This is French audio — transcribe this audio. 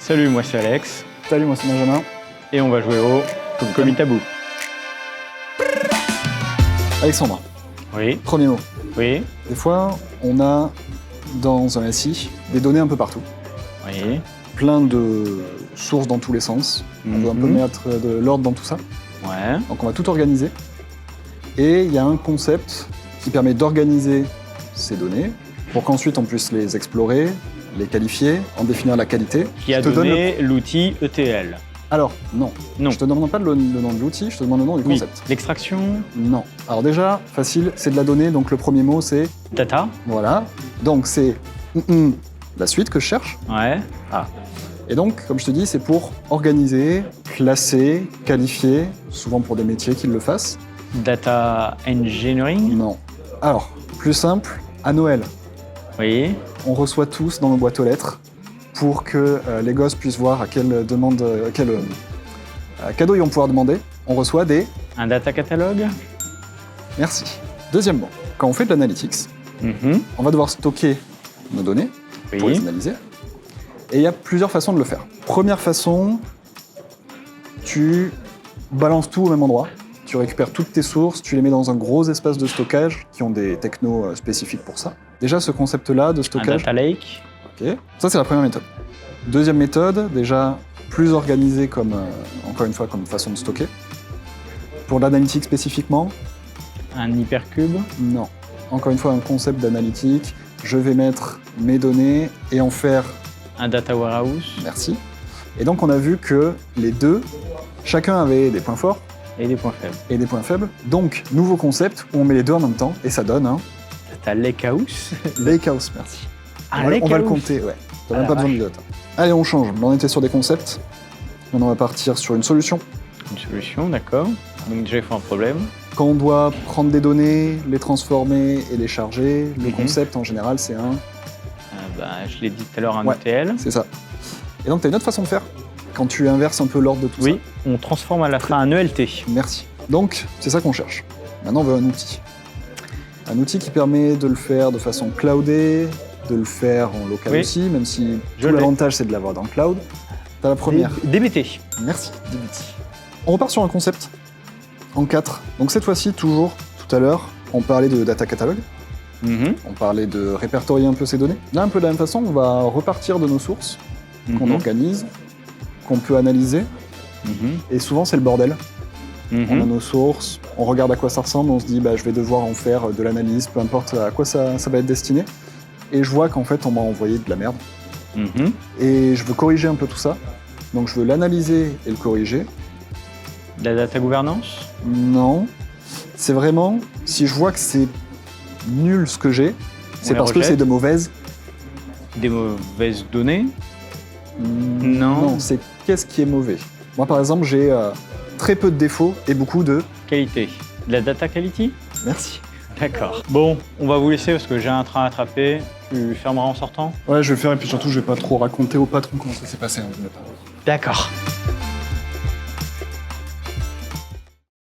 Salut, moi c'est Alex. Salut, moi c'est Benjamin. Et on va jouer au Comitabou. Alexandre, Oui, premier mot. oui, Des fois, on a dans un SI des données un peu partout. oui. Plein de sources dans tous les sens. On veut un peu mettre de l'ordre dans tout ça. Ouais. Donc on va tout organiser. Et il y a un concept qui permet d'organiser ces données pour qu'ensuite on puisse les explorer, les qualifier, en définir la qualité. Qui a Je te donne donné l'outil ETL. Alors, non. Non. Je te demande pas le nom de l'outil, je te demande le nom du Oui. concept. L'extraction, Non. Alors déjà, facile, c'est de la donnée, donc le premier mot c'est... data. Voilà. Donc c'est la suite que je cherche. Ouais. Et donc, comme je te dis, c'est pour organiser, classer, qualifier, souvent pour des métiers qui le fassent. Data engineering. Non. Alors, plus simple, à Noël, Oui. on reçoit tous dans nos boîtes aux lettres pour que les gosses puissent voir à quel cadeau ils vont pouvoir demander. On reçoit des... Un data catalogue. Merci. Deuxièmement, quand on fait de l'analytics, on va devoir stocker nos données pour les Oui. analyser. Et il y a plusieurs façons de le faire. Première façon, tu balances tout au même endroit. Tu récupères toutes tes sources, tu les mets dans un gros espace de stockage qui ont des technos spécifiques pour ça. Déjà, ce concept-là de Un stockage, data lake. ok. Ça c'est la première méthode. Deuxième méthode, déjà plus organisée comme, encore une fois, comme façon de stocker. Pour l'analytique spécifiquement, Un hypercube. non. Encore une fois, un concept d'analytique. Je vais mettre mes données et en faire... Un data warehouse. Merci. Et donc on a vu que les deux, chacun avait des points forts Et des points faibles. et des points faibles. Donc, nouveau concept où on met les deux en même temps et ça donne un Data lakehouse. lakehouse, merci. Un on va le lakehouse. compter, ouais. T'as Ah même la pas besoin vache. de data. Allez, on change. Là, on était sur des concepts. Maintenant, on va partir sur une solution. Une solution, d'accord. Donc déjà il faut un problème. Quand on doit prendre des données, les transformer et les charger, le Mhm. concept en général, c'est un... Je l'ai dit tout à l'heure, un Ouais. ETL. C'est ça. Et donc, t'as une autre façon de faire. Quand tu inverses un peu l'ordre de tout ça. Oui, on transforme à la fin un ELT. Merci. Donc, c'est ça qu'on cherche. Maintenant, on veut un outil. Un outil qui permet de le faire de façon cloudée, de le faire en local Oui. aussi, même si Je tout l'ai. l'avantage, c'est de l'avoir dans le cloud. T'as la première. DBT. Merci, DBT. On repart sur un concept en 4. Donc cette fois-ci, toujours, tout à l'heure, on parlait de data catalogue, on parlait de répertorier un peu ces données. Là, un peu de la même façon, on va repartir de nos sources qu'on organise, qu'on peut analyser, et souvent c'est le bordel. On a nos sources, on regarde à quoi ça ressemble, on se dit je vais devoir en faire de l'analyse, peu importe à quoi ça va être destiné. Et je vois qu'en fait on m'a envoyé de la merde. Et je veux corriger un peu tout ça. Donc je veux l'analyser et le corriger. De la data gouvernance. Non. C'est vraiment, si je vois que c'est nul ce que j'ai, c'est les parce que rejette. c'est de mauvaises. Des mauvaises données. Non. Non, c'est qu'est-ce qui est mauvais. Moi par exemple, j'ai très peu de défauts et beaucoup de... Qualité. De la data quality. Merci. D'accord. Bon, on va vous laisser parce que j'ai un train à attraper. Tu fermeras en sortant. Ouais, je vais le faire et puis surtout, je vais pas trop raconter au patron comment ça s'est passé. D'accord.